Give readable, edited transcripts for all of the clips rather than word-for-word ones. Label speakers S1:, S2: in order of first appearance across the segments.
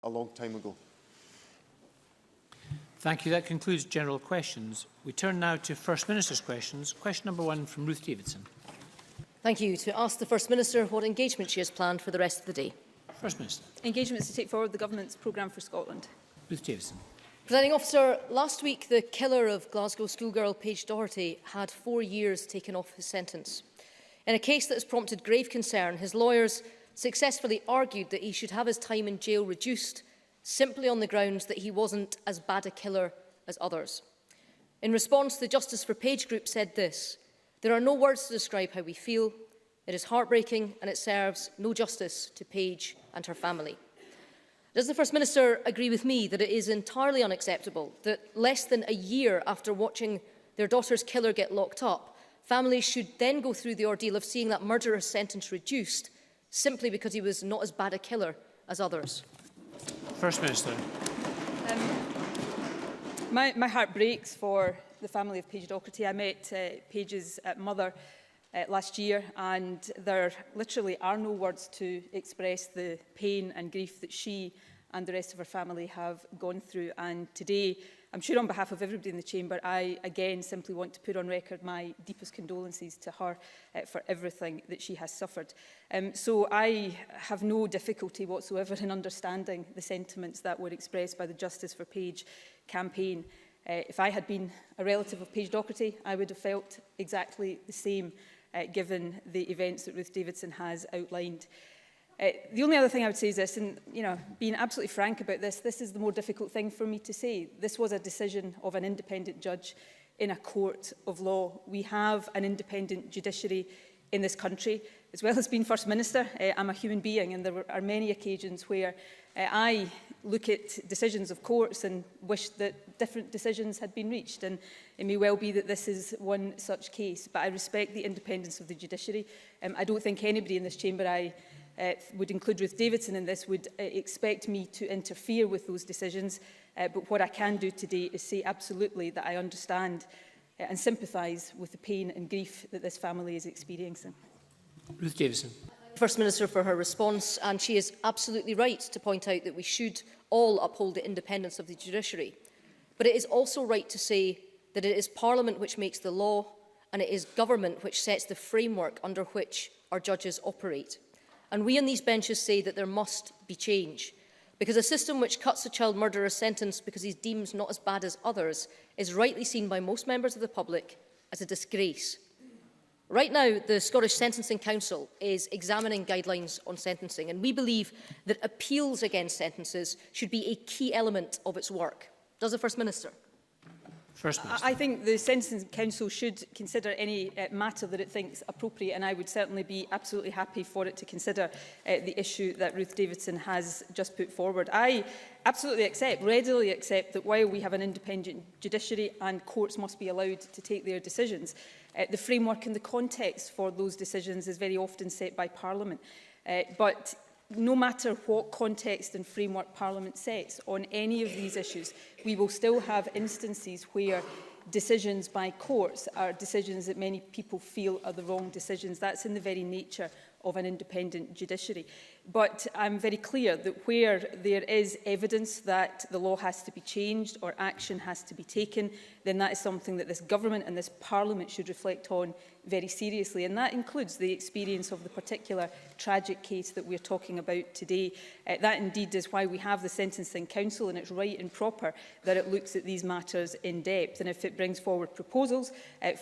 S1: a long time ago.
S2: Thank you. That concludes general questions. We turn now to First Minister's questions. Question number 1 from Ruth Davidson.
S3: Thank you. To ask the First Minister what engagement she has planned for the rest of the day.
S2: First Minister.
S4: Engagements to take forward the Government's programme for Scotland.
S2: Ruth Davidson.
S3: Presiding Officer, last week the killer of Glasgow schoolgirl Paige Doherty had 4 years taken off his sentence. In a case that has prompted grave concern, his lawyers successfully argued that he should have his time in jail reduced simply on the grounds that he wasn't as bad a killer as others. In response, the Justice for Paige group said this: "There are no words to describe how we feel. It is heartbreaking and it serves no justice to Paige and her family." Does the First Minister agree with me that it is entirely unacceptable that less than a year after watching their daughter's killer get locked up, families should then go through the ordeal of seeing that murderer's sentence reduced simply because he was not as bad a killer as others?
S2: First Minister.
S4: My heart breaks for the family of Paige Doherty. I met Paige's mother last year, and there literally are no words to express the pain and grief that she and the rest of her family have gone through. And today, I'm sure on behalf of everybody in the chamber, I again simply want to put on record my deepest condolences to her for everything that she has suffered. So I have no difficulty whatsoever in understanding the sentiments that were expressed by the Justice for Paige campaign. If I had been a relative of Paige Doherty, I would have felt exactly the same, given the events that Ruth Davidson has outlined. The only other thing I would say is this, and being absolutely frank about this is the more difficult thing for me to say. This was a decision of an independent judge in a court of law. We have an independent judiciary in this country. As well as being First Minister, I'm a human being, and there are many occasions where I look at decisions of courts and wish that different decisions had been reached. And it may well be that this is one such case, but I respect the independence of the judiciary. I don't think anybody in this chamber, I would include Ruth Davidson in this, would expect me to interfere with those decisions. But what I can do today is say absolutely that I understand and sympathise with the pain and grief that this family is experiencing.
S2: Ruth Davidson.
S3: First Minister for her response, and she is absolutely right to point out that we should all uphold the independence of the judiciary. But it is also right to say that it is Parliament which makes the law, and it is government which sets the framework under which our judges operate. And we on these benches say that there must be change, because a system which cuts a child murderer's sentence because he's deemed not as bad as others is rightly seen by most members of the public as a disgrace. Right now, the Scottish Sentencing Council is examining guidelines on sentencing, and we believe that appeals against sentences should be a key element of its work. Does the First Minister?
S2: First Minister.
S4: I think the Sentencing Council should consider any matter that it thinks appropriate, and I would certainly be absolutely happy for it to consider the issue that Ruth Davidson has just put forward. I absolutely readily accept that while we have an independent judiciary and courts must be allowed to take their decisions, the framework and the context for those decisions is very often set by Parliament. But no matter what context and framework Parliament sets on any of these issues, we will still have instances where decisions by courts are decisions that many people feel are the wrong decisions. That's in the very nature of an independent judiciary. But I'm very clear that where there is evidence that the law has to be changed or action has to be taken, then that is something that this government and this Parliament should reflect on very seriously. And that includes the experience of the particular tragic case that we're talking about today. That indeed is why we have the Sentencing Council, and it's right and proper that it looks at these matters in depth. And if it brings forward proposals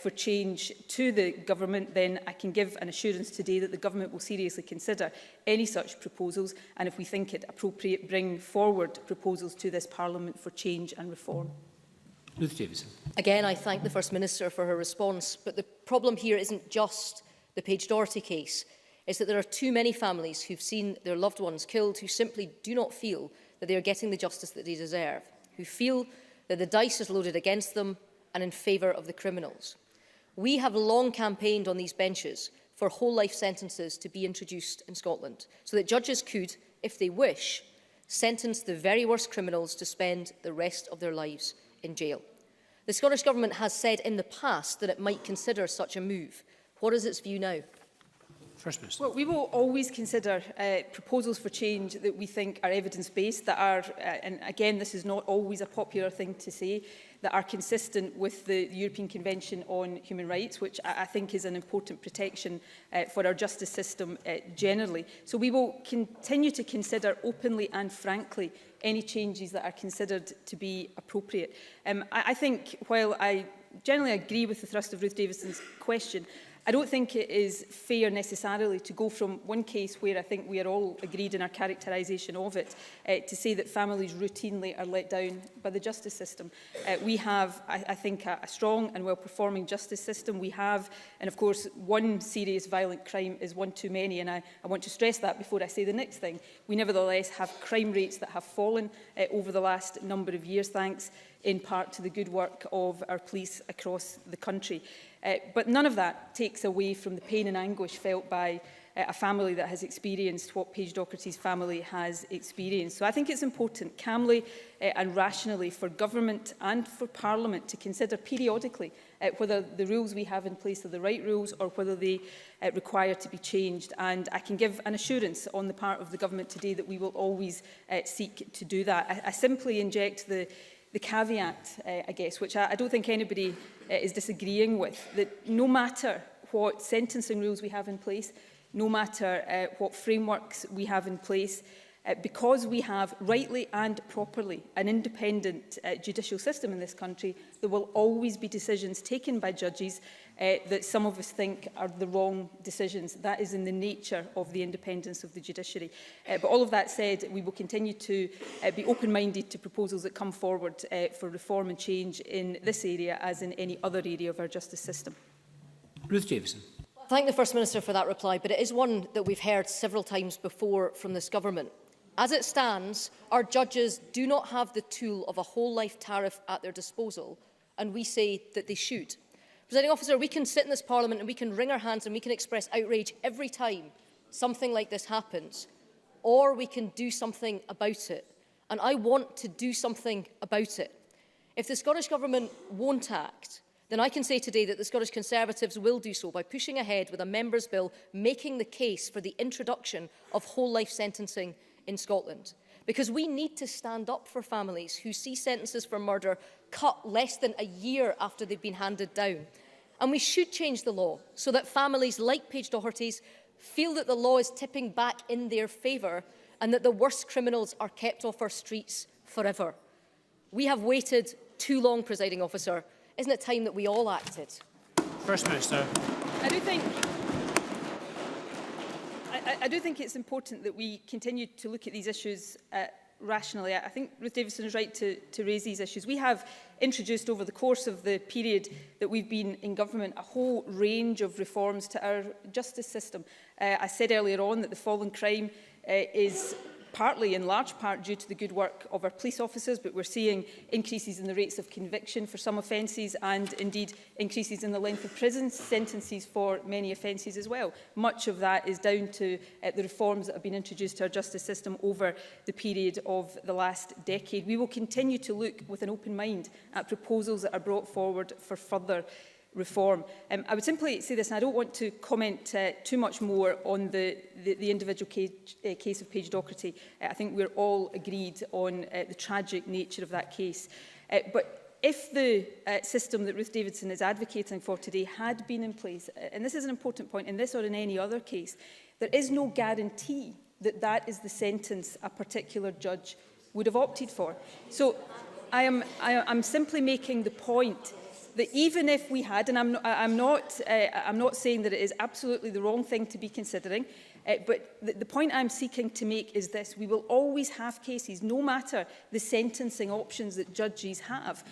S4: for change to the government, then I can give an assurance today that the government will seriously consider any such proposals, and if we think it appropriate, bring forward proposals to this Parliament for change and reform.
S2: Ruth Davidson.
S3: Again, I thank the First Minister for her response, but the problem here isn't just the Paige Doherty case. It's that there are too many families who've seen their loved ones killed who simply do not feel that they are getting the justice that they deserve, who feel that the dice is loaded against them and in favour of the criminals. We have long campaigned on these benches for whole life sentences to be introduced in Scotland, so that judges could, if they wish, sentence the very worst criminals to spend the rest of their lives in jail. The Scottish Government has said in the past that it might consider such a move. What is its view now?
S2: First Minister.
S4: Well, we will always consider proposals for change that we think are evidence-based, that are, and again, this is not always a popular thing to say, that are consistent with the European Convention on Human Rights, which I think is an important protection for our justice system generally. So we will continue to consider openly and frankly any changes that are considered to be appropriate. I think, while I generally agree with the thrust of Ruth Davidson's question, I don't think it is fair necessarily to go from one case where I think we are all agreed in our characterisation of it to say that families routinely are let down by the justice system. We have, I think, a strong and well-performing justice system. We have, and of course, one serious violent crime is one too many, and I want to stress that before I say the next thing. We nevertheless have crime rates that have fallen over the last number of years, thanks in part to the good work of our police across the country. But none of that takes away from the pain and anguish felt by a family that has experienced what Paige Doherty's family has experienced. So I think it's important, calmly and rationally, for government and for Parliament to consider periodically whether the rules we have in place are the right rules or whether they require to be changed. And I can give an assurance on the part of the government today that we will always seek to do that. I simply inject the caveat, I guess, which I don't think anybody is disagreeing with, that no matter what sentencing rules we have in place, no matter what frameworks we have in place, because we have rightly and properly an independent judicial system in this country, there will always be decisions taken by judges that some of us think are the wrong decisions. That is in the nature of the independence of the judiciary. But all of that said, we will continue to be open-minded to proposals that come forward for reform and change in this area as in any other area of our justice system.
S2: Ruth Davison.
S3: I thank the First Minister for that reply, but it is one that we've heard several times before from this government. As it stands, our judges do not have the tool of a whole-life tariff at their disposal, and we say that they should. Presiding Officer, we can sit in this Parliament and we can wring our hands and we can express outrage every time something like this happens, or we can do something about it. And I want to do something about it. If the Scottish Government won't act, then I can say today that the Scottish Conservatives will do so by pushing ahead with a Members' Bill making the case for the introduction of whole-life sentencing in Scotland. Because we need to stand up for families who see sentences for murder cut less than a year after they've been handed down. And we should change the law so that families like Paige Doherty's feel that the law is tipping back in their favour and that the worst criminals are kept off our streets forever. We have waited too long, Presiding Officer. Isn't it time that we all acted?
S2: First Minister.
S4: I do think it's important that we continue to look at these issues rationally. I think Ruth Davison is right to raise these issues. We have introduced over the course of the period that we've been in government a whole range of reforms to our justice system. I said earlier on that the fall in crime is partly, in large part, due to the good work of our police officers, but we're seeing increases in the rates of conviction for some offences and, indeed, increases in the length of prison sentences for many offences as well. Much of that is down to the reforms that have been introduced to our justice system over the period of the last decade. We will continue to look with an open mind at proposals that are brought forward for further reform. I would simply say this, and I don't want to comment too much more on the individual case of Paige Doherty. I think we're all agreed on the tragic nature of that case. But if the system that Ruth Davidson is advocating for today had been in place, and this is an important point, in this or in any other case, there is no guarantee that that is the sentence a particular judge would have opted for. So I'm simply making the point that even if we had, and I'm not saying that it is absolutely the wrong thing to be considering, but the point I'm seeking to make is this: we will always have cases, no matter the sentencing options that judges have,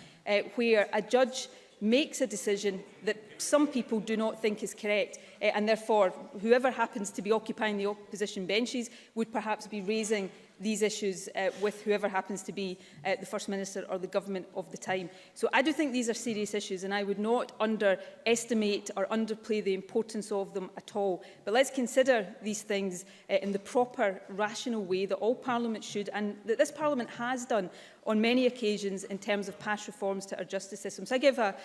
S4: where a judge makes a decision that some people do not think is correct, and therefore whoever happens to be occupying the opposition benches would perhaps be raising these issues with whoever happens to be the First Minister or the government of the time. So I do think these are serious issues, and I would not underestimate or underplay the importance of them at all. But let's consider these things in the proper, rational way that all Parliament should, and that this Parliament has done on many occasions in terms of past reforms to our justice system. So I give a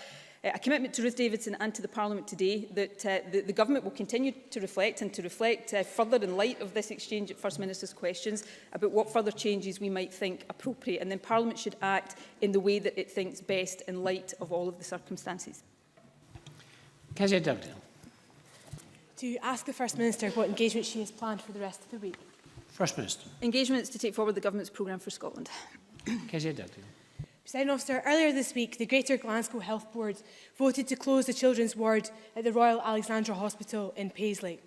S4: a commitment to Ruth Davidson and to the Parliament today that the Government will continue to reflect further in light of this exchange at First Minister's questions about what further changes we might think appropriate, and then Parliament should act in the way that it thinks best in light of all of the circumstances.
S2: Kezia Dugdale.
S1: To ask the First Minister what engagement she has planned for the rest of the week.
S2: First Minister.
S4: Engagements to take forward the Government's programme for Scotland.
S2: Kezia Dugdale.
S1: Presiding Officer, earlier this week, the Greater Glasgow Health Board voted to close the children's ward at the Royal Alexandra Hospital in Paisley.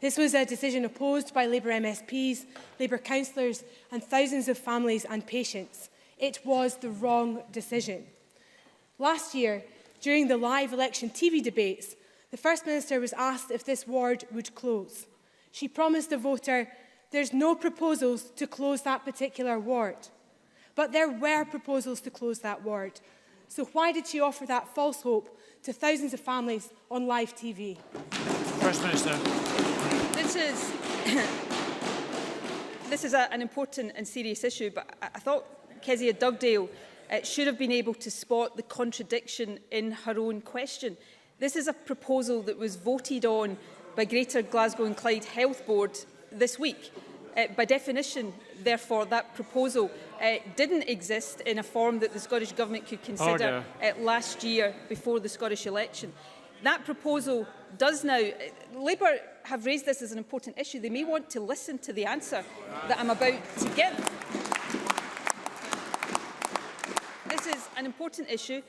S1: This was a decision opposed by Labour MSPs, Labour councillors and thousands of families and patients. It was the wrong decision. Last year, during the live election TV debates, the First Minister was asked if this ward would close. She promised the voter, "There's no proposals to close that particular ward." But there were proposals to close that ward. So why did she offer that false hope to thousands of families on live TV?
S2: First Minister.
S4: This is an important and serious issue, but I thought Kezia Dugdale should have been able to spot the contradiction in her own question. This is a proposal that was voted on by Greater Glasgow and Clyde Health Board this week. By definition, therefore, that proposal didn't exist in a form that the Scottish Government could consider last year before the Scottish election. That proposal does now. Labour have raised this as an important issue. They may want to listen to the answer that I'm about to give. This is an important issue.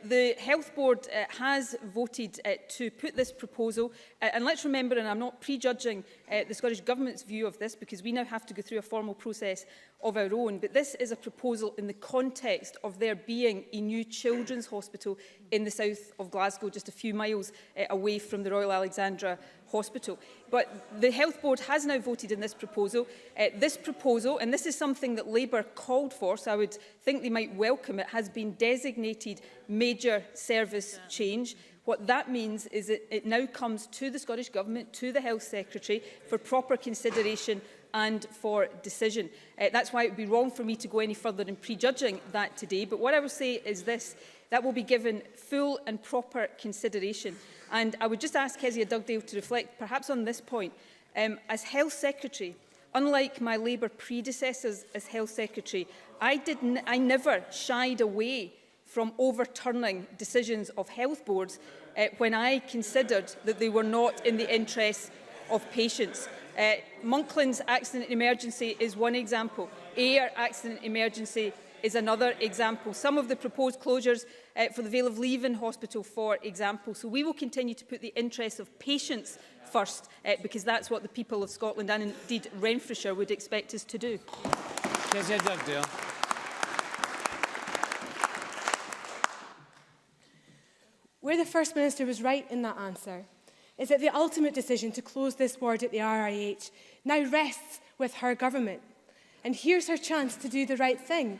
S4: The Health Board has voted to put this proposal, and let's remember, and I'm not prejudging the Scottish Government's view of this because we now have to go through a formal process of our own, but this is a proposal in the context of there being a new children's hospital in the south of Glasgow, just a few miles away from the Royal Alexandra Hospital. But the Health Board has now voted in this proposal. And this is something that Labour called for, so I would think they might welcome it, has been designated major service change. What that means is that it now comes to the Scottish Government, to the Health Secretary, for proper consideration and for decision. That's why it would be wrong for me to go any further in prejudging that today. But what I will say is this, that will be given full and proper consideration. And I would just ask Kezia Dugdale to reflect perhaps on this point. As Health Secretary, unlike my Labour predecessors as Health Secretary, I never shied away from overturning decisions of health boards when I considered that they were not in the interests of patients. Monklands accident emergency is one example. Ayr accident emergency is another example. Some of the proposed closures for the Vale of Leven Hospital, for example. So we will continue to put the interests of patients first, because that's what the people of Scotland and indeed Renfrewshire would expect us to do.
S2: Kezia Dugdale.
S1: Where the First Minister was right in that answer is that the ultimate decision to close this ward at the RIH now rests with her government. And here's her chance to do the right thing.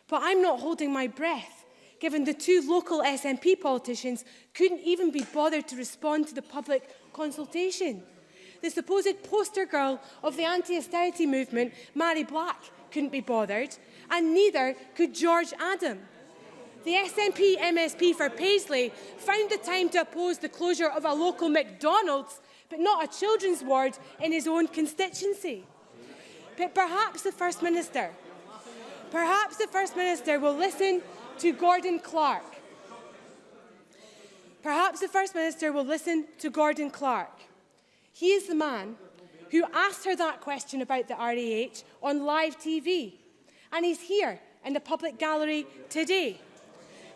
S1: But I'm not holding my breath, given the two local SNP politicians couldn't even be bothered to respond to the public consultation. The supposed poster girl of the anti-austerity movement, Mary Black, couldn't be bothered, and neither could George Adam. The SNP MSP for Paisley found the time to oppose the closure of a local McDonald's, but not a children's ward in his own constituency. But perhaps the First Minister will listen to Gordon Clark. Perhaps the First Minister will listen to Gordon Clark. He is the man who asked her that question about the RAH on live TV. And he's here in the public gallery today.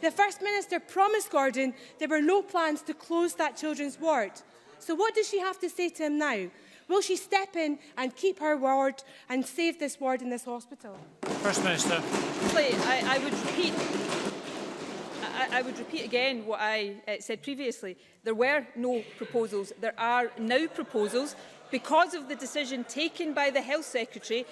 S1: The First Minister promised Gordon there were no plans to close that children's ward. So what does she have to say to him now? Will she step in and keep her word and save this ward in this hospital?
S2: First Minister.
S4: I would repeat again what I said previously. There were no proposals. There are now proposals. Because of the decision taken by the Health Secretary,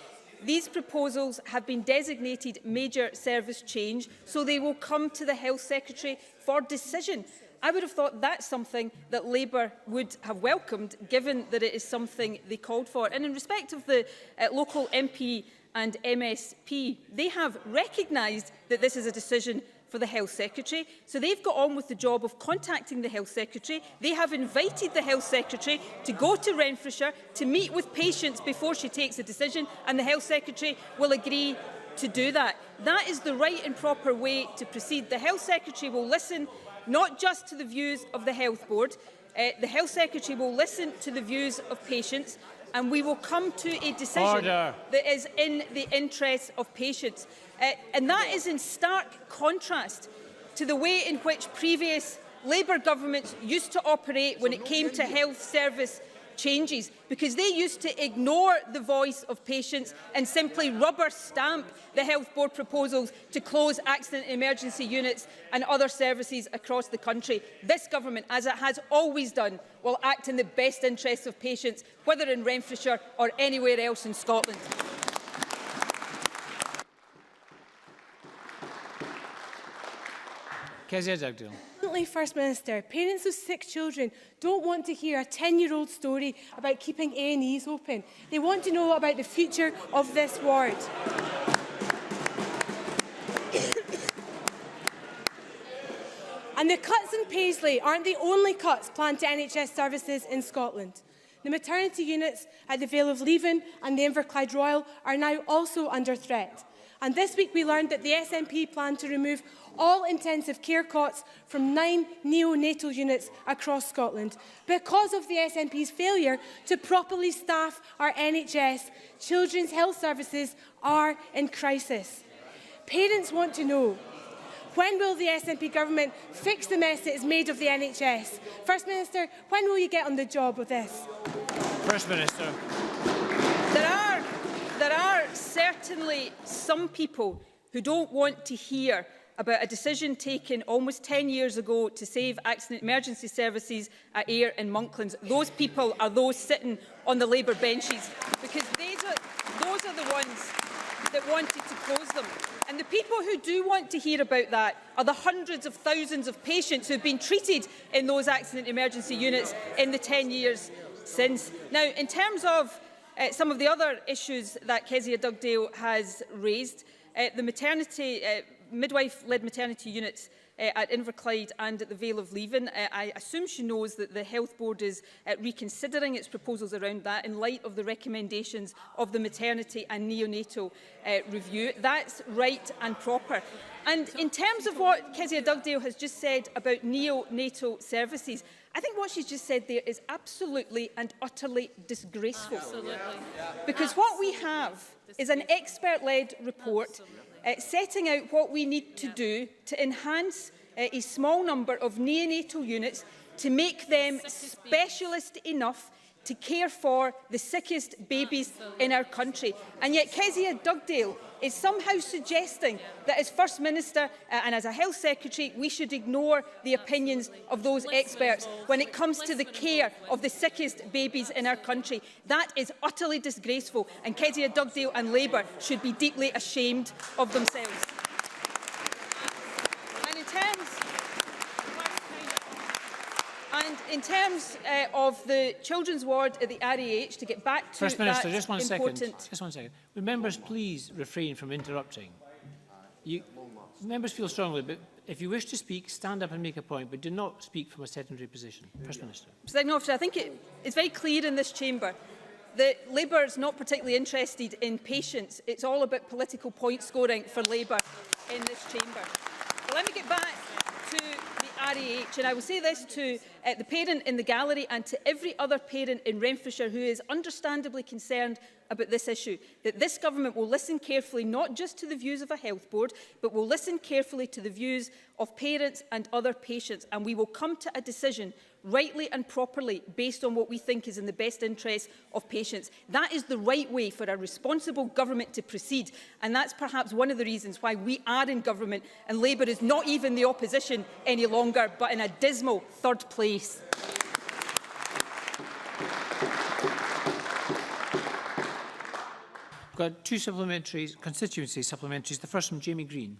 S4: these proposals have been designated major service change, so they will come to the Health Secretary for decision. I would have thought that's something that Labour would have welcomed, given that it is something they called for. And in respect of the local MP and MSP, they have recognised that this is a decision for the Health Secretary. So they've got on with the job of contacting the Health Secretary. They have invited the Health Secretary to go to Renfrewshire to meet with patients before she takes a decision, and the Health Secretary will agree to do that. That is the right and proper way to proceed. The Health Secretary will listen not just to the views of the Health Board, the Health Secretary will listen to the views of patients, and we will come to a decision that is in the interests of patients. And that is in stark contrast to the way in which previous Labour governments used to operate when it came to health service changes, because they used to ignore the voice of patients and simply rubber stamp the Health Board proposals to close accident and emergency units and other services across the country. This government, as it has always done, will act in the best interests of patients, whether in Renfrewshire or anywhere else in Scotland.
S2: Kezia Dugdale.
S1: First Minister, parents of sick children don't want to hear a 10-year-old story about keeping A&Es open. They want to know about the future of this ward. And the cuts in Paisley aren't the only cuts planned to NHS services in Scotland. The maternity units at the Vale of Leven and the Inverclyde Royal are now also under threat. And this week we learned that the SNP plan to remove all intensive care cots from 9 neonatal units across Scotland. Because of the SNP's failure to properly staff our NHS, children's health services are in crisis. Parents want to know, when will the SNP government fix the mess it has made of the NHS? First Minister, when will you get on the job with this?
S2: First Minister.
S4: There are certainly some people who don't want to hear about a decision taken almost 10 years ago to save accident emergency services at Ayr and Monklands. Those people are those sitting on the Labour benches, because those are the ones that wanted to close them. And the people who do want to hear about that are the hundreds of thousands of patients who have been treated in those accident emergency units in the 10 years since. Now, in terms of some of the other issues that Kezia Dugdale has raised, the midwife-led maternity units at Inverclyde and at the Vale of Leven. I assume she knows that the Health Board is reconsidering its proposals around that in light of the recommendations of the maternity and neonatal review. That's right and proper. And in terms of what Kezia Dugdale has just said about neonatal services, I think what she's just said there is absolutely and utterly disgraceful. Absolutely. Because what we have is an expert-led report setting out what we need to do to enhance a small number of neonatal units to make them specialist enough to care for the sickest babies in our country. And yet Kezia Dugdale is somehow suggesting that as First Minister and as a Health Secretary we should ignore the opinions of those experts when it comes to the care of the sickest babies in our country. That is utterly disgraceful, and Kezia Dugdale and Labour should be deeply ashamed of themselves. And in terms of the children's ward at the RAH, to get back to
S2: First Minister,
S4: that
S2: just one
S4: important...
S2: second. Just 1 second. Would members please refrain from interrupting? Members feel strongly, but if you wish to speak, stand up and make a point, but do not speak from a sedentary position. First Minister.
S4: Presiding Officer, I think it's very clear in this chamber that Labour is not particularly interested in patients. It's all about political point scoring for Labour in this chamber. But let me get back to the RAH, and I will say this to the parent in the gallery and to every other parent in Renfrewshire who is understandably concerned about this issue, that this government will listen carefully not just to the views of a health board, but will listen carefully to the views of parents and other patients, and we will come to a decision rightly and properly based on what we think is in the best interest of patients. That is the right way for a responsible government to proceed, and that's perhaps one of the reasons why we are in government and Labour is not even the opposition any longer, but in a dismal third place.
S2: We've got two constituency supplementaries. The first from Jamie Green.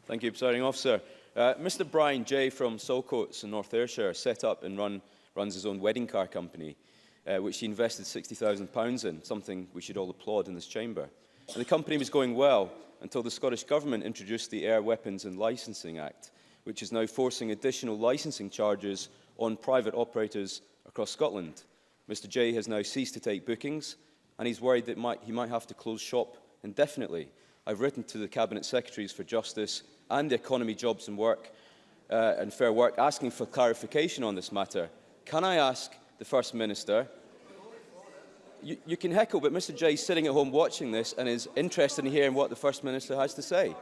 S5: Thank you, Presiding Officer. Mr Brian Jay from Saltcoats in North Ayrshire set up and runs his own wedding car company, which he invested £60,000 in, something we should all applaud in this chamber. and the company was going well until the Scottish Government introduced the Air Weapons and Licensing Act, which is now forcing additional licensing charges on private operators across Scotland. Mr Jay has now ceased to take bookings, and he's worried that he might have to close shop indefinitely. I've written to the Cabinet Secretaries for Justice and the Economy, Jobs and Work and Fair Work asking for clarification on this matter. Can I ask the First Minister, you can heckle, but Mr Jay is sitting at home watching this and is interested in hearing what the First Minister has to say.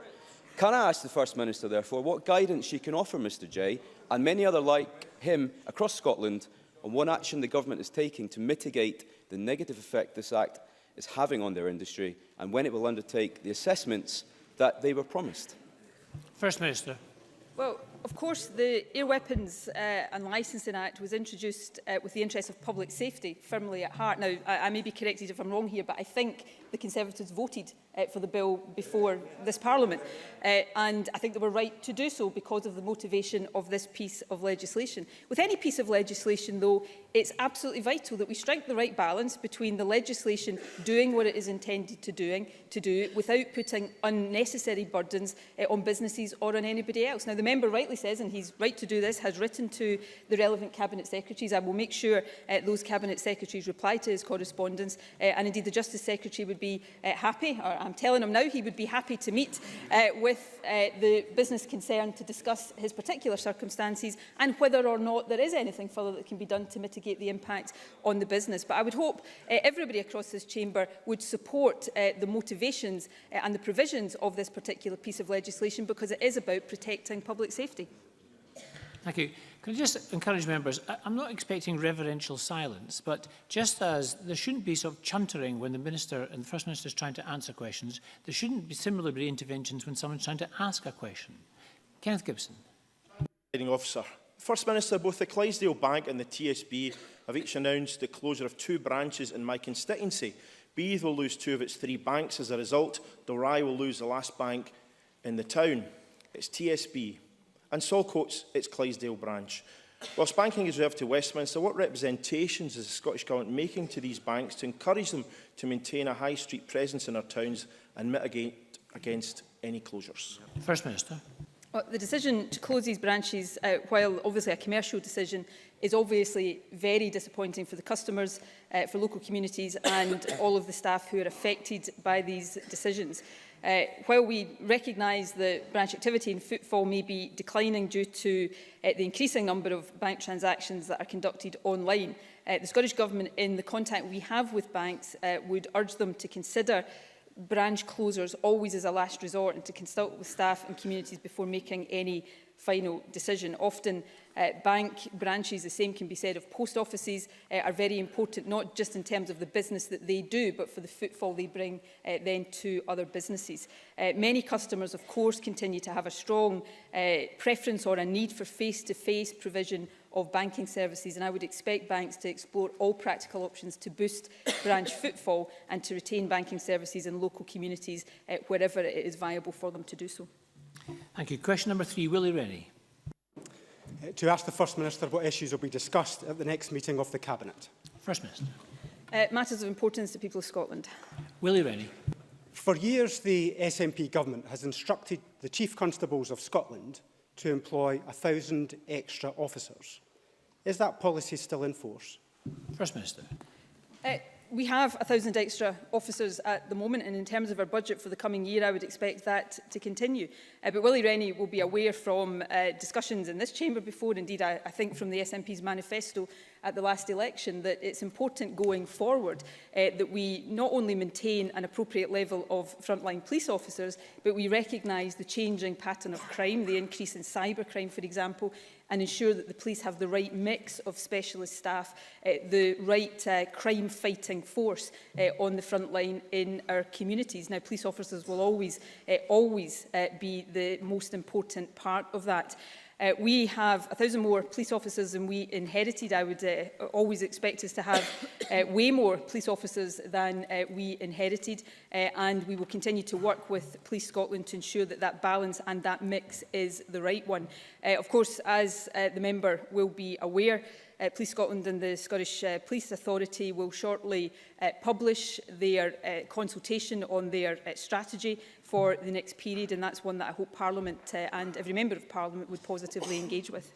S5: Can I ask the First Minister, therefore, what guidance she can offer Mr Jay and many other like him across Scotland on what action the Government is taking to mitigate the negative effect this Act is having on their industry, and when it will undertake the assessments that they were promised?
S2: First Minister.
S4: Well, of course, the Air Weapons and Licensing Act was introduced with the interests of public safety firmly at heart. Now, I may be corrected if I'm wrong here, but I think the Conservatives voted for the bill before this Parliament. And I think they were right to do so because of the motivation of this piece of legislation. With any piece of legislation, though, it's absolutely vital that we strike the right balance between the legislation doing what it is intended to do without putting unnecessary burdens on businesses or on anybody else. Now, the member rightly says, and he's right to do this, has written to the relevant Cabinet Secretaries. I will make sure those Cabinet Secretaries reply to his correspondence, and indeed the Justice Secretary would be happy, or I'm telling him now he would be happy to meet with the business concerned to discuss his particular circumstances and whether or not there is anything further that can be done to mitigate the impact on the business. But I would hope everybody across this chamber would support the motivations and the provisions of this particular piece of legislation, because it is about protecting public safety.
S2: Thank you. Can I just encourage members, I'm not expecting reverential silence, but just as there shouldn't be sort of chuntering when the Minister and the First Minister is trying to answer questions, there shouldn't be similarly be interventions when someone's trying to ask a question. Kenneth Gibson.
S6: Officer. First Minister, both the Clydesdale Bank and the TSB have each announced the closure of 2 branches in my constituency. Beith will lose 2 of its 3 banks as a result. Dalry will lose the last bank in the town. It's TSB. And Saltcoats, its Clydesdale branch. Whilst banking is reserved to Westminster, what representations is the Scottish Government making to these banks to encourage them to maintain a high street presence in our towns and mitigate against any closures?
S2: First Minister.
S4: Well, the decision to close these branches, while obviously a commercial decision, is obviously very disappointing for the customers, for local communities and all of the staff who are affected by these decisions. While we recognise that branch activity and footfall may be declining due to the increasing number of bank transactions that are conducted online, the Scottish Government, in the contact we have with banks, would urge them to consider branch closures always as a last resort and to consult with staff and communities before making any final decision. Often bank branches, the same can be said of post offices, are very important, not just in terms of the business that they do, but for the footfall they bring then to other businesses. Many customers, of course, continue to have a strong preference or a need for face-to-face provision of banking services, and I would expect banks to explore all practical options to boost branch footfall and to retain banking services in local communities wherever it is viable for them to do so.
S2: Thank you. Question number 3, Willie Rennie.
S7: To ask the First Minister what issues will be discussed at the next meeting of the Cabinet.
S2: First Minister.
S4: Matters of importance to people of Scotland.
S2: Willie Rennie.
S7: For years, the SNP Government has instructed the Chief Constables of Scotland to employ 1,000 extra officers. Is that policy still in force?
S2: First Minister.
S4: We have 1,000 extra officers at the moment, and in terms of our budget for the coming year, I would expect that to continue. But Willie Rennie will be aware from discussions in this chamber before, indeed I think from the SNP's manifesto at the last election, that it's important going forward that we not only maintain an appropriate level of frontline police officers, but we recognise the changing pattern of crime, the increase in cybercrime, for example, and ensure that the police have the right mix of specialist staff, the right crime-fighting force on the front line in our communities. Now, police officers will always be the most important part of that. We have 1,000 more police officers than we inherited. I would always expect us to have way more police officers than we inherited, and we will continue to work with Police Scotland to ensure that that balance and that mix is the right one. Of course, as the member will be aware, Police Scotland and the Scottish Police Authority will shortly publish their consultation on their strategy for the next period, and that's one that I hope Parliament and every member of Parliament would positively engage with.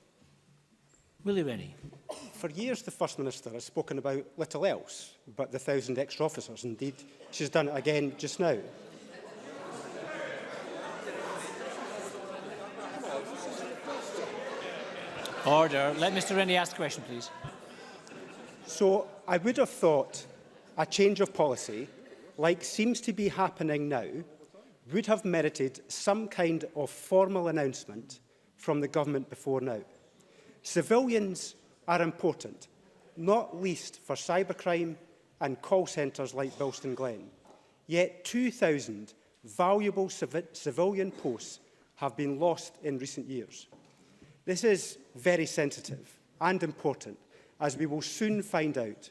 S2: Willie Rennie.
S7: For years, the First Minister has spoken about little else but the 1,000 extra officers. Indeed, she's done it again just now.
S2: Order. Let Mr Rennie ask the question, please.
S7: So I would have thought a change of policy, like seems to be happening now, would have merited some kind of formal announcement from the government before now. Civilians are important, not least for cybercrime and call centres like Bilston Glen. Yet 2,000 valuable civilian posts have been lost in recent years. This is very sensitive and important, as we will soon find out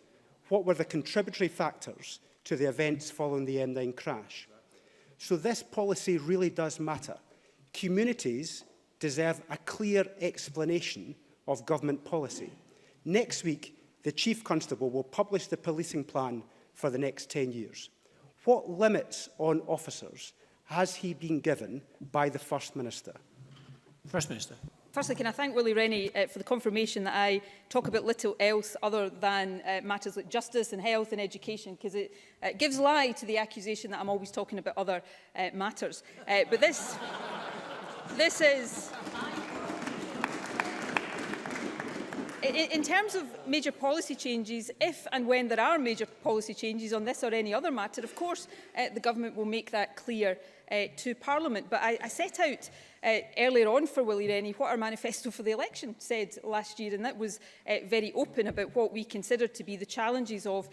S7: what were the contributory factors to the events following the M9 crash. So this policy really does matter. Communities deserve a clear explanation of government policy. Next week, the Chief Constable will publish the policing plan for the next 10 years. What limits on officers has he been given by the First Minister?
S2: First Minister.
S4: Firstly, can I thank Willie Rennie for the confirmation that I talk about little else other than matters like justice and health and education, because it gives lie to the accusation that I'm always talking about other matters. But this is... In terms of major policy changes, if and when there are major policy changes on this or any other matter, of course the government will make that clear to Parliament. But I set out earlier on for Willie Rennie what our manifesto for the election said last year, and that was very open about what we considered to be the challenges of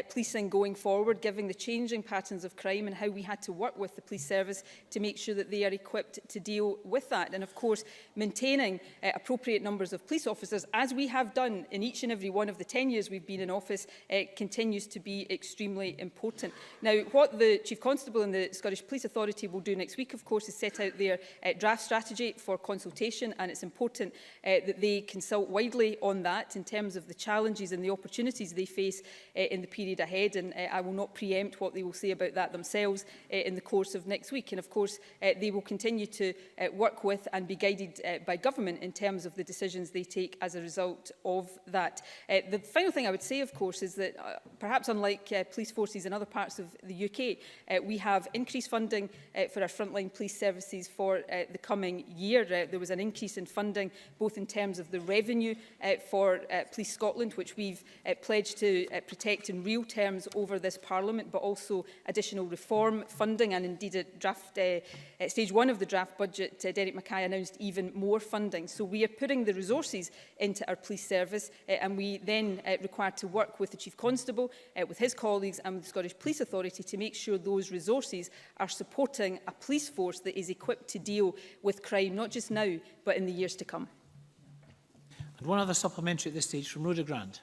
S4: policing going forward, given the changing patterns of crime, and how we had to work with the police service to make sure that they are equipped to deal with that. And of course, maintaining appropriate numbers of police officers, as we have done in each and every one of the 10 years we've been in office, continues to be extremely important. Now, what the Chief Constable and the Scottish Police Authority will do next week, of course, is set out their draft strategy for consultation, and it's important that they consult widely on that in terms of the challenges and the opportunities they face in the period ahead, and I will not preempt what they will say about that themselves in the course of next week. And of course, they will continue to work with and be guided by government in terms of the decisions they take as a result of that. The final thing I would say, of course, is that perhaps unlike police forces in other parts of the UK, we have increased funding for our frontline police services for the coming year. There was an increase in funding both in terms of the revenue for Police Scotland, which we've pledged to protect in real terms over this Parliament, but also additional reform funding, and indeed at stage 1 of the draft budget, Derek Mackay announced even more funding. So we are putting the resources into our police service, and we then require to work with the Chief Constable, with his colleagues and with the Scottish Police Authority to make sure those resources are supporting a police force that is equipped to deal with crime, not just now, but in the years to come.
S2: And one other supplementary at this stage from Rhoda Grant.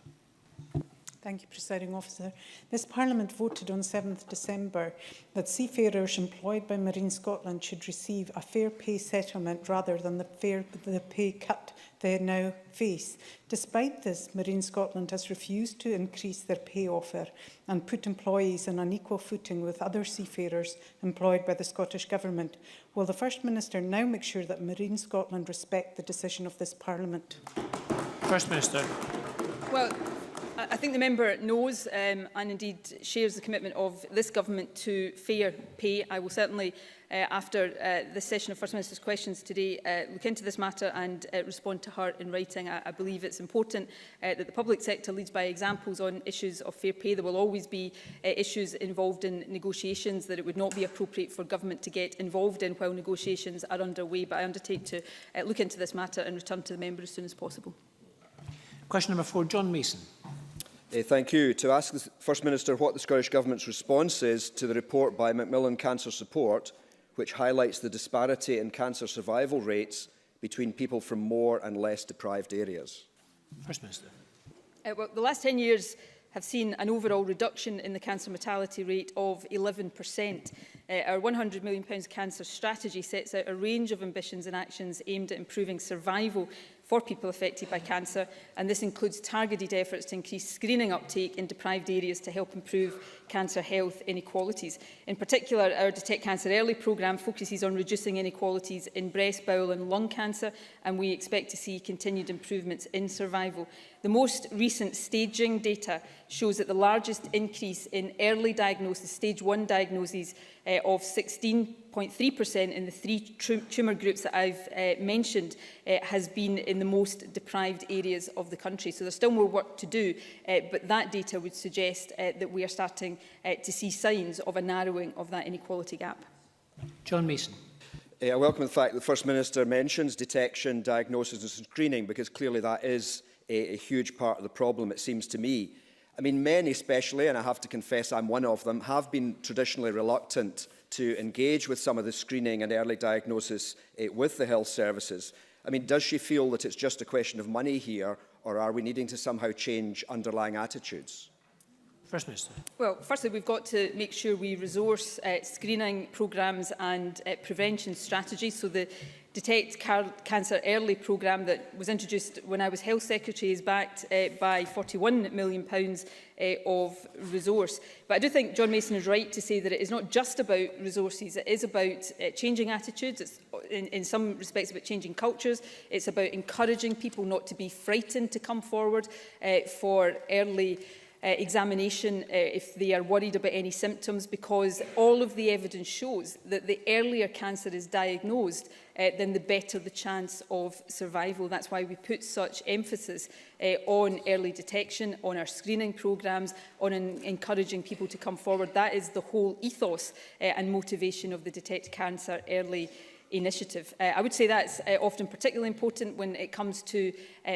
S8: Thank you, Presiding Officer. This Parliament voted on 7th December that seafarers employed by Marine Scotland should receive a fair pay settlement rather than the pay cut they now face. Despite this, Marine Scotland has refused to increase their pay offer and put employees on an equal footing with other seafarers employed by the Scottish Government. Will the First Minister now make sure that Marine Scotland respect the decision of this Parliament?
S2: First Minister. Well,
S4: I think the member knows and indeed shares the commitment of this government to fair pay. I will certainly, after this session of First Minister's questions today, look into this matter and respond to her in writing. I believe it's important that the public sector leads by examples on issues of fair pay. There will always be issues involved in negotiations that it would not be appropriate for government to get involved in while negotiations are underway. But I undertake to look into this matter and return to the member as soon as possible.
S2: Question number 4, John Mason.
S9: Thank you. To ask the First Minister what the Scottish Government's response is to the report by Macmillan Cancer Support, which highlights the disparity in cancer survival rates between people from more and less deprived areas.
S2: First Minister.
S4: Well, the last 10 years have seen an overall reduction in the cancer mortality rate of 11%. Our £100 million cancer strategy sets out a range of ambitions and actions aimed at improving survival for people affected by cancer, and this includes targeted efforts to increase screening uptake in deprived areas to help improve cancer health inequalities. In particular, our Detect Cancer Early programme focuses on reducing inequalities in breast, bowel and lung cancer, and we expect to see continued improvements in survival. The most recent staging data shows that the largest increase in early diagnosis, stage 1 diagnoses, of 16.3% in the 3 tumour groups that I've mentioned has been in the most deprived areas of the country. So there's still more work to do, but that data would suggest that we are starting to see signs of a narrowing of that inequality gap.
S2: John Mason.
S9: I welcome the fact that the First Minister mentions detection, diagnosis and screening, because clearly that is a huge part of the problem, it seems to me. I mean, men especially, and I have to confess I'm one of them, have been traditionally reluctant to engage with some of the screening and early diagnosis with the health services. I mean, does she feel that it's just a question of money here, or are we needing to somehow change underlying attitudes?
S2: First Minister.
S4: Well, firstly, we've got to make sure we resource screening programmes and prevention strategies. So the Detect Cancer Early programme that was introduced when I was Health Secretary is backed by £41 million of resource. But I do think John Mason is right to say that it is not just about resources, it is about changing attitudes, it's in some respects about changing cultures, it's about encouraging people not to be frightened to come forward for early examination if they are worried about any symptoms, because all of the evidence shows that the earlier cancer is diagnosed, then the better the chance of survival. That's why we put such emphasis on early detection, on our screening programmes, on encouraging people to come forward. That is the whole ethos and motivation of the Detect Cancer Early initiative. I would say that's often particularly important when it comes to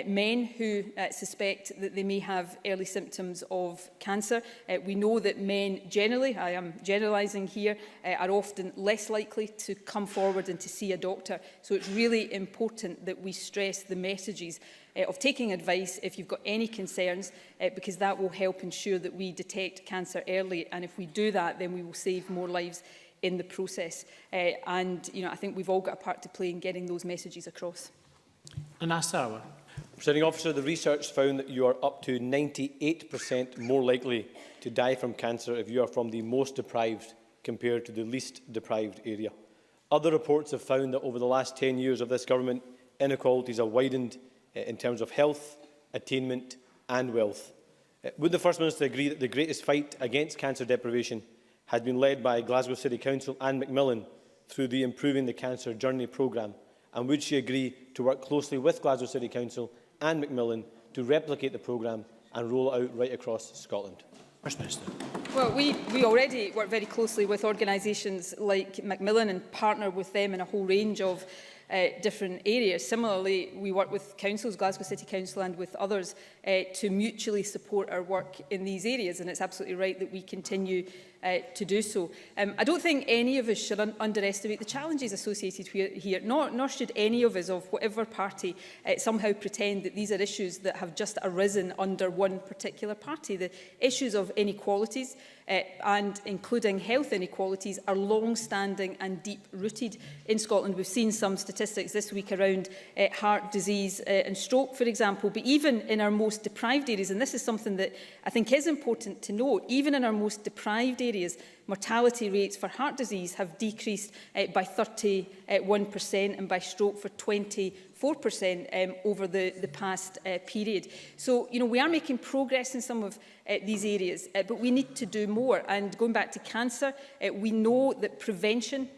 S4: men who suspect that they may have early symptoms of cancer. We know that men generally, I am generalising here, are often less likely to come forward and to see a doctor. So it's really important that we stress the messages of taking advice if you've got any concerns, because that will help ensure that we detect cancer early. And if we do that, then we will save more lives in the process. And I think we've all got a part to play in getting those messages across.
S2: Anas Sarwar.
S10: Presiding Officer, the research found that you are up to 98% more likely to die from cancer if you are from the most deprived compared to the least deprived area. Other reports have found that over the last 10 years of this government, inequalities have widened in terms of health, attainment and wealth. Would the First Minister agree that the greatest fight against cancer deprivation had been led by Glasgow City Council and Macmillan through the Improving the Cancer Journey programme? And would she agree to work closely with Glasgow City Council and Macmillan to replicate the programme and roll it out right across Scotland?
S2: First Minister.
S4: Well, we already work very closely with organisations like Macmillan and partner with them in a whole range of different areas. Similarly, we work with councils, Glasgow City Council and with others, to mutually support our work in these areas, and it's absolutely right that we continue to do so. I don't think any of us should underestimate the challenges associated here, nor should any of us of whatever party somehow pretend that these are issues that have just arisen under one particular party. The issues of inequalities and including health inequalities are long-standing and deep-rooted in Scotland. We've seen some statistics this week around heart disease and stroke, for example, but even in our most deprived areas, and this is something that I think is important to note, even in our most deprived areas, mortality rates for heart disease have decreased by 31% and by stroke for 24% over the past period. So, we are making progress in some of these areas, but we need to do more. And going back to cancer, we know that prevention,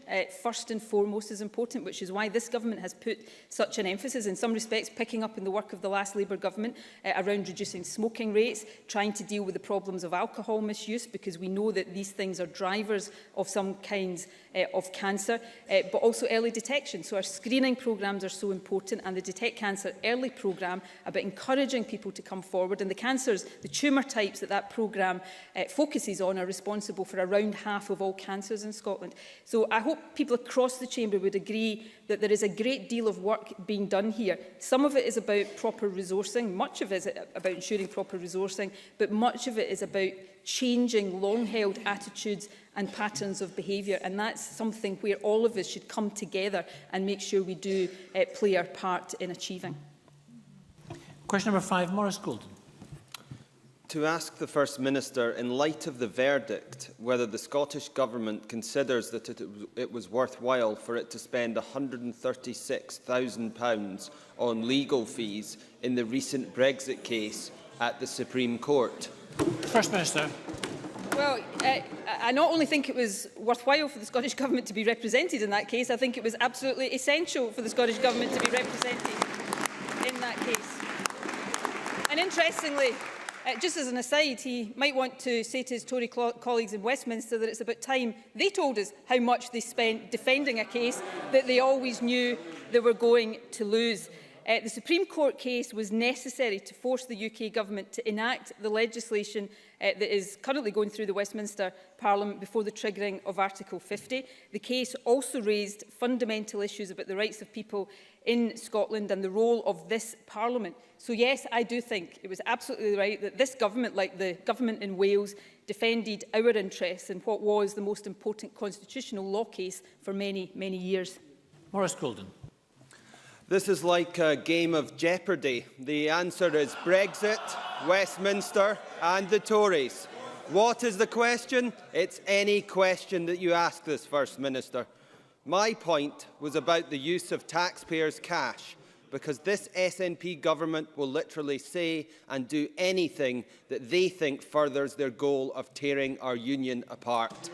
S4: first and foremost, is important, which is why this government has put such an emphasis, in some respects, picking up in the work of the last Labour government around reducing smoking rates, trying to deal with the problems of alcohol misuse, because we know that these things are drivers of some kinds of cancer, but also early detection. So our screening programmes are so important, and the Detect Cancer Early programme about encouraging people to come forward. And the cancers, the tumour types that programme focuses on are responsible for around half of all cancers in Scotland. So I hope people across the chamber would agree that there is a great deal of work being done here. Some of it is about proper resourcing, much of it is about ensuring proper resourcing, but much of it is about changing long-held attitudes and patterns of behaviour, and that's something where all of us should come together and make sure we do play our part in achieving.
S2: Question number 5, Maurice Golden.
S11: To ask the First Minister, in light of the verdict, whether the Scottish Government considers that it was worthwhile for it to spend £136,000 on legal fees in the recent Brexit case at the Supreme Court.
S2: First Minister.
S4: Well, I not only think it was worthwhile for the Scottish Government to be represented in that case, I think it was absolutely essential for the Scottish Government to be represented in that case. And interestingly, just as an aside, he might want to say to his Tory colleagues in Westminster that it's about time they told us how much they spent defending a case that they always knew they were going to lose. The Supreme Court case was necessary to force the UK Government to enact the legislation that is currently going through the Westminster Parliament before the triggering of Article 50. The case also raised fundamental issues about the rights of people in Scotland and the role of this Parliament. So yes, I do think it was absolutely right that this government, like the government in Wales, defended our interests in what was the most important constitutional law case for many, many years.
S2: Maurice Golden.
S11: This is like a game of Jeopardy. The answer is Brexit, Westminster and the Tories. What is the question? It's any question that you ask this First Minister. My point was about the use of taxpayers' cash, because this SNP government will literally say and do anything that they think furthers their goal of tearing our union apart.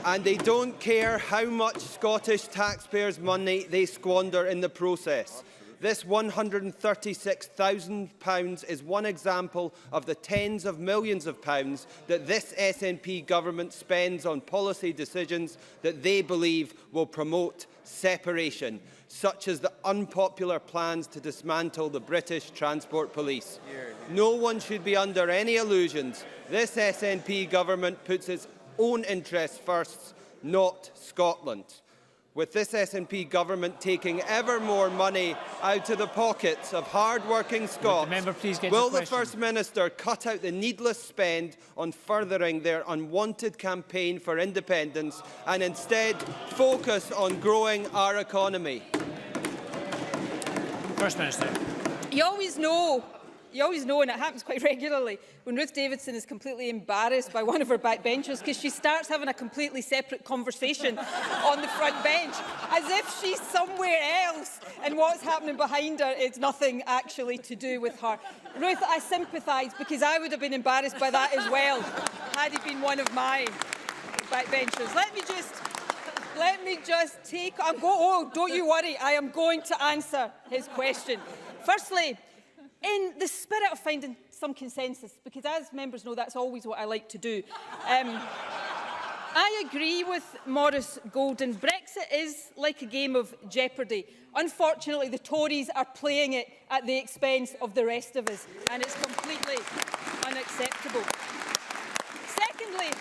S11: And they don't care how much Scottish taxpayers' money they squander in the process. This £136,000 is one example of the tens of millions of pounds that this SNP government spends on policy decisions that they believe will promote separation, such as the unpopular plans to dismantle the British Transport Police. No one should be under any illusions. This SNP government puts its own interests first, not Scotland. With this SNP government taking ever more money out of the pockets of hard-working Scots, will the First Minister cut out the needless spend on furthering their unwanted campaign for independence and instead focus on growing our economy?
S2: First Minister.
S4: You always know, and it happens quite regularly, when Ruth Davidson is completely embarrassed by one of her backbenchers because she starts having a completely separate conversation on the front bench, as if she's somewhere else and what's happening behind her is nothing actually to do with her. Ruth, I sympathise, because I would have been embarrassed by that as well, had he been one of my backbenchers. Let me just take... oh, don't you worry, I am going to answer his question. Firstly, in the spirit of finding some consensus, because as members know, that's always what I like to do, I agree with Maurice Golden. Brexit is like a game of Jeopardy. Unfortunately, the Tories are playing it at the expense of the rest of us, and it's completely unacceptable. Secondly,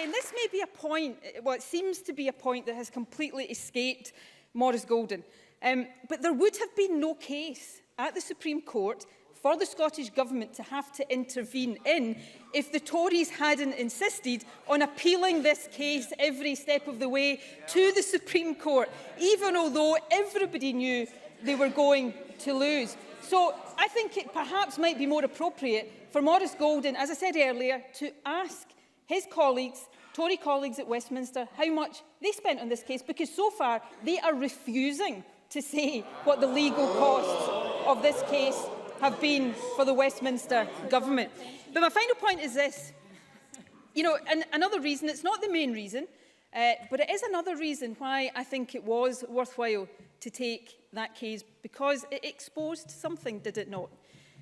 S4: and this may be a point, well, it seems to be a point that has completely escaped Maurice Golden, but there would have been no case at the Supreme Court for the Scottish Government to have to intervene in if the Tories hadn't insisted on appealing this case every step of the way to the Supreme Court, even although everybody knew they were going to lose. So I think it perhaps might be more appropriate for Maurice Golden, as I said earlier, to ask his colleagues, Tory colleagues at Westminster, how much they spent on this case, because so far they are refusing to say what the legal costs of this case have been for the Westminster Government. But my final point is this. You know, and another reason, it's not the main reason, but it is another reason why I think it was worthwhile to take that case, because it exposed something, did it not?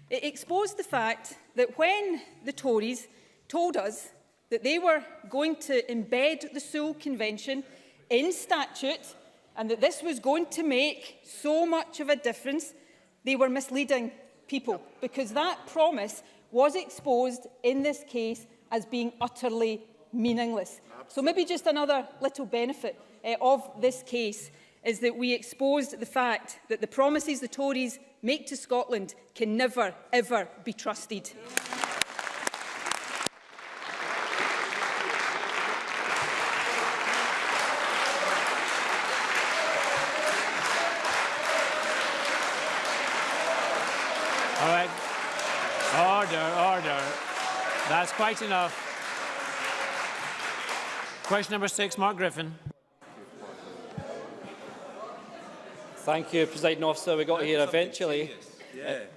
S4: It exposed the fact that when the Tories told us that they were going to embed the Sewell Convention in statute, and that this was going to make so much of a difference, they were misleading people, because that promise was exposed in this case as being utterly meaningless. So maybe just another little benefit of this case is that we exposed the fact that the promises the Tories make to Scotland can never, ever be trusted.
S2: Order. That's quite enough. Question number 6, Mark Griffin.
S12: Thank you, Presiding Officer. We got here eventually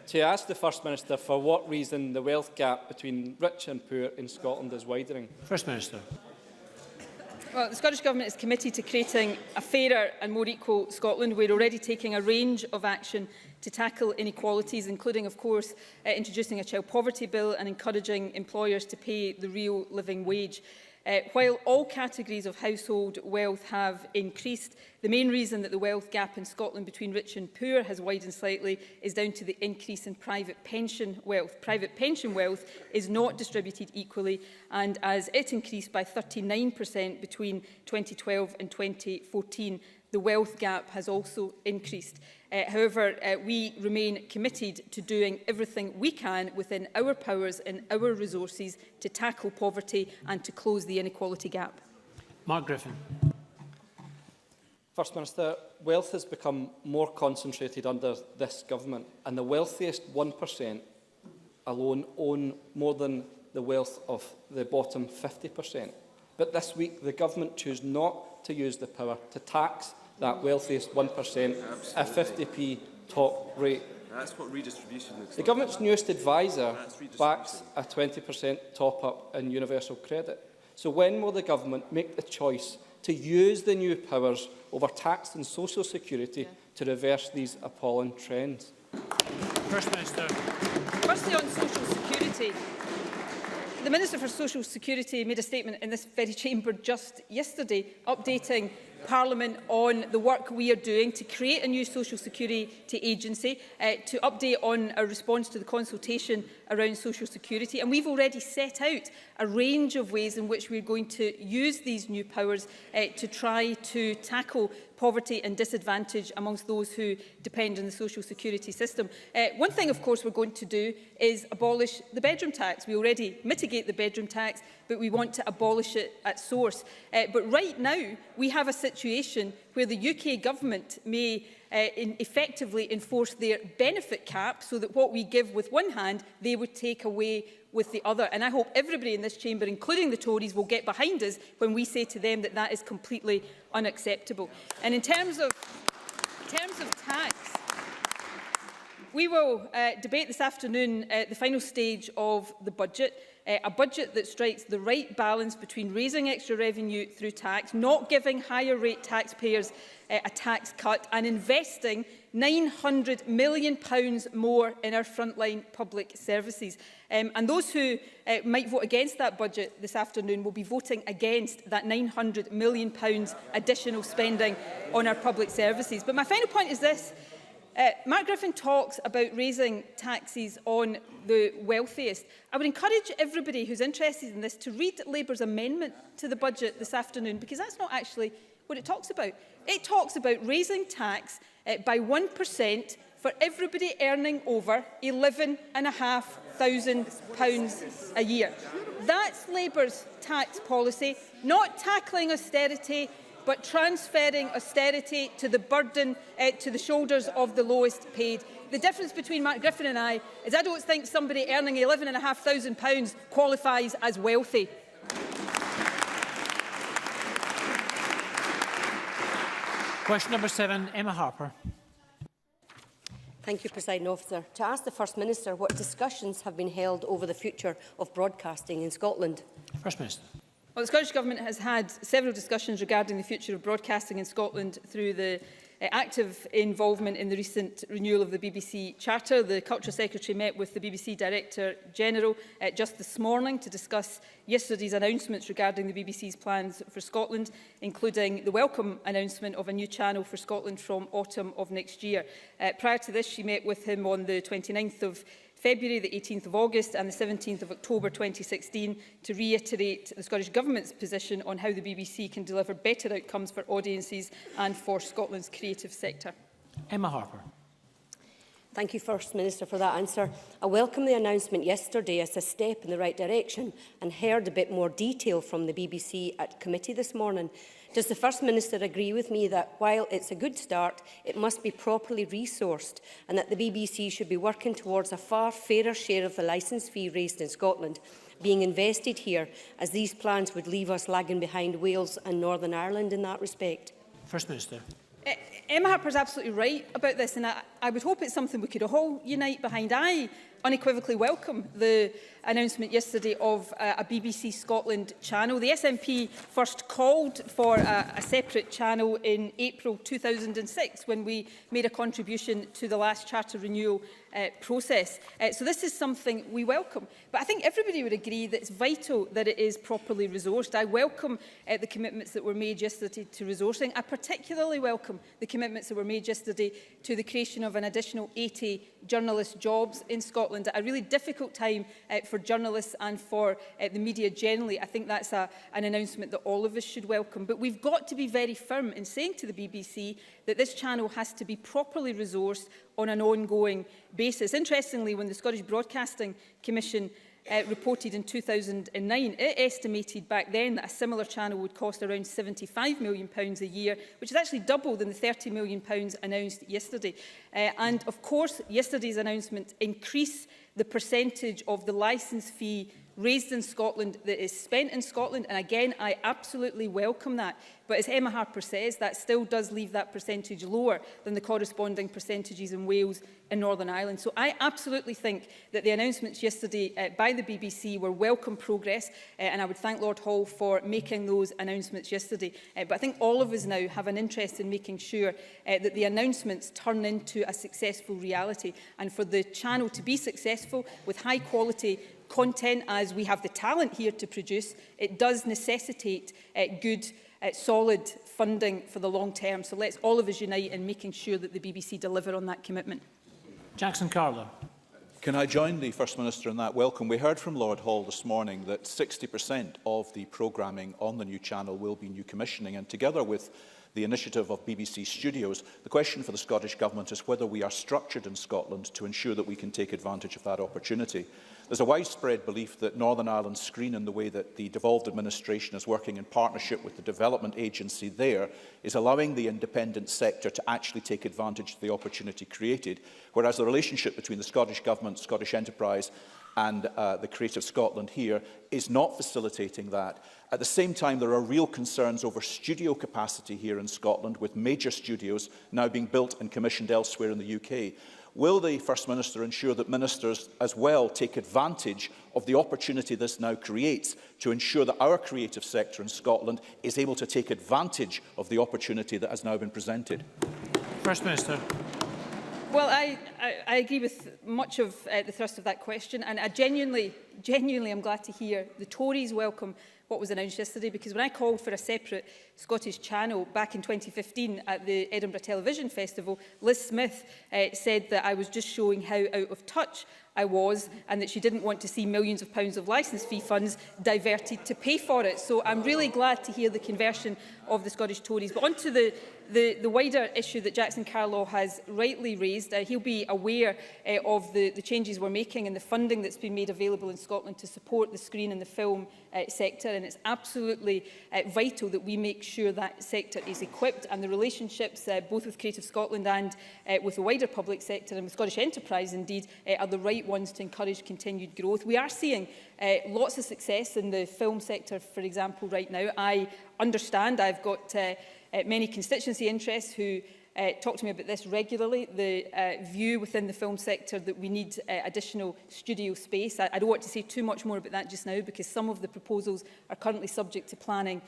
S12: to ask the First Minister for what reason the wealth gap between rich and poor in Scotland is widening.
S2: First Minister.
S4: Well, the Scottish Government is committed to creating a fairer and more equal Scotland. We're already taking a range of action to tackle inequalities, including, of course, introducing a child poverty bill and encouraging employers to pay the real living wage. While all categories of household wealth have increased, the main reason that the wealth gap in Scotland between rich and poor has widened slightly is down to the increase in private pension wealth. Private pension wealth is not distributed equally, and as it increased by 39% between 2012 and 2014, the wealth gap has also increased. However, we remain committed to doing everything we can within our powers and our resources to tackle poverty and to close the inequality gap.
S2: Mark Griffin.
S12: First Minister, wealth has become more concentrated under this government, and the wealthiest 1% alone own more than the wealth of the bottom 50%. But this week, the government chose not to use the power to tax that wealthiest 1% a 50p top rate.
S13: That's what redistribution looks like.
S12: The government's newest adviser backs a 20% top-up in universal credit. So when will the government make the choice to use the new powers over tax and social security to reverse these appalling trends?
S2: First Minister.
S4: Firstly, on social security, the Minister for Social Security made a statement in this very chamber just yesterday, updating Parliament on the work we are doing to create a new social security agency, to update on our response to the consultation around social security. And we've already set out a range of ways in which we're going to use these new powers to try to tackle poverty and disadvantage amongst those who depend on the social security system. One thing, of course, we're going to do is abolish the bedroom tax. We already mitigate the bedroom tax, but we want to abolish it at source. But right now, we have a situation where the UK government may effectively enforce their benefit cap so that what we give with one hand, they would take away with the other. And I hope everybody in this chamber, including the Tories, will get behind us when we say to them that that is completely unacceptable. And in terms of tax, we will debate this afternoon the final stage of the budget. A budget that strikes the right balance between raising extra revenue through tax, not giving higher rate taxpayers a tax cut, and investing £900 million more in our frontline public services. And those who might vote against that budget this afternoon will be voting against that £900 million additional spending on our public services. But my final point is this. Mark Griffin talks about raising taxes on the wealthiest. I would encourage everybody who's interested in this to read Labour's amendment to the budget this afternoon, because that's not actually what it talks about. It talks about raising tax by 1% for everybody earning over £11,500 a year. That's Labour's tax policy, not tackling austerity, but transferring austerity to the burden, to the shoulders of the lowest paid. The difference between Mark Griffin and I is I don't think somebody earning £11,500 qualifies as wealthy.
S2: Question number 7, Emma Harper.
S14: Thank you, Presiding Officer. To ask the First Minister what discussions have been held over the future of broadcasting in Scotland.
S2: First Minister.
S4: Well, the Scottish Government has had several discussions regarding the future of broadcasting in Scotland through the active involvement in the recent renewal of the BBC Charter. The Culture Secretary met with the BBC Director General just this morning to discuss yesterday's announcements regarding the BBC's plans for Scotland, including the welcome announcement of a new channel for Scotland from autumn of next year. Prior to this, she met with him on the 29th of February, the 18th of August and the 17th of October 2016 to reiterate the Scottish Government's position on how the BBC can deliver better outcomes for audiences and for Scotland's creative sector.
S2: Emma Harper.
S14: Thank you, First Minister, for that answer. I welcome the announcement yesterday as a step in the right direction and heard a bit more detail from the BBC at committee this morning. Does the First Minister agree with me that while it's a good start, it must be properly resourced and that the BBC should be working towards a far fairer share of the licence fee raised in Scotland being invested here, as these plans would leave us lagging behind Wales and Northern Ireland in that respect?
S2: First Minister.
S4: Emma Harper's absolutely right about this, and I would hope it's something we could all unite behind. I unequivocally welcome the announcement yesterday of a BBC Scotland channel. The SNP first called for a separate channel in April 2006 when we made a contribution to the last charter renewal process. So this is something we welcome. But I think everybody would agree that it's vital that it is properly resourced. I welcome the commitments that were made yesterday to resourcing. I particularly welcome the commitments that were made yesterday to the creation of an additional 80 journalist jobs in Scotland at a really difficult time for journalists and for the media generally. I think that's an announcement that all of us should welcome. But we've got to be very firm in saying to the BBC that this channel has to be properly resourced on an ongoing basis. Interestingly, when the Scottish Broadcasting Commission reported in 2009, it estimated back then that a similar channel would cost around £75 million a year, which is actually double than the £30 million announced yesterday. And of course, yesterday's announcement increased the percentage of the licence fee raised in Scotland that is spent in Scotland. And again, I absolutely welcome that. But as Emma Harper says, that still does leave that percentage lower than the corresponding percentages in Wales and Northern Ireland. So I absolutely think that the announcements yesterday by the BBC were welcome progress, and I would thank Lord Hall for making those announcements yesterday. But I think all of us now have an interest in making sure that the announcements turn into a successful reality. And for the channel to be successful with high quality content, as we have the talent here to produce, it does necessitate good solid funding for the long term. So let's all of us unite in making sure that the BBC deliver on that commitment.
S2: Jackson Carver.
S15: Can I join the First Minister in that welcome? We heard from Lord Hall this morning that 60% of the programming on the new channel will be new commissioning, and together with the initiative of BBC Studios, the question for the Scottish Government is whether we are structured in Scotland to ensure that we can take advantage of that opportunity. There's a widespread belief that Northern Ireland Screen, in the way that the devolved administration is working in partnership with the development agency there, is allowing the independent sector to actually take advantage of the opportunity created, whereas the relationship between the Scottish Government, Scottish Enterprise and the Creative Scotland here is not facilitating that. At the same time, there are real concerns over studio capacity here in Scotland, with major studios now being built and commissioned elsewhere in the UK. Will the First Minister ensure that ministers as well take advantage of the opportunity this now creates to ensure that our creative sector in Scotland is able to take advantage of the opportunity that has now been presented?
S2: First Minister.
S4: Well, I agree with much of the thrust of that question, and I genuinely am glad to hear the Tories welcome what was announced yesterday, because when I called for a separate Scottish channel back in 2015 at the Edinburgh Television Festival, Liz Smith said that I was just showing how out of touch I was, and that she didn't want to see millions of pounds of licence fee funds diverted to pay for it. So I'm really glad to hear the conversion of the Scottish Tories. But on to the wider issue that Jackson Carlaw has rightly raised. He'll be aware of the changes we're making and the funding that's been made available in Scotland to support the screen and the film sector, and it's absolutely vital that we make sure that sector is equipped, and the relationships both with Creative Scotland and with the wider public sector and with Scottish Enterprise indeed are the right ones to encourage continued growth. We are seeing lots of success in the film sector, for example, right now. I understand I've got many constituency interests who talk to me about this regularly, the view within the film sector that we need additional studio space. I don't want to say too much more about that just now, because some of the proposals are currently subject to planning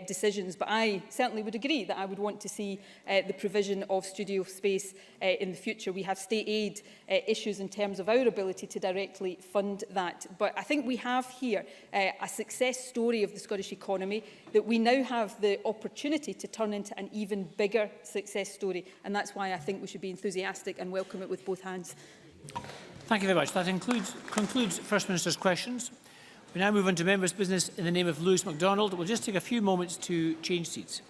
S4: decisions, but I certainly would agree that I would want to see the provision of studio space in the future. We have state aid issues in terms of our ability to directly fund that, but I think we have here a success story of the Scottish economy that we now have the opportunity to turn into an even bigger success story. And that's why I think we should be enthusiastic and welcome it with both hands.
S2: Thank you very much. That concludes First Minister's questions. We now move on to members' business in the name of Lewis MacDonald. We'll just take a few moments to change seats.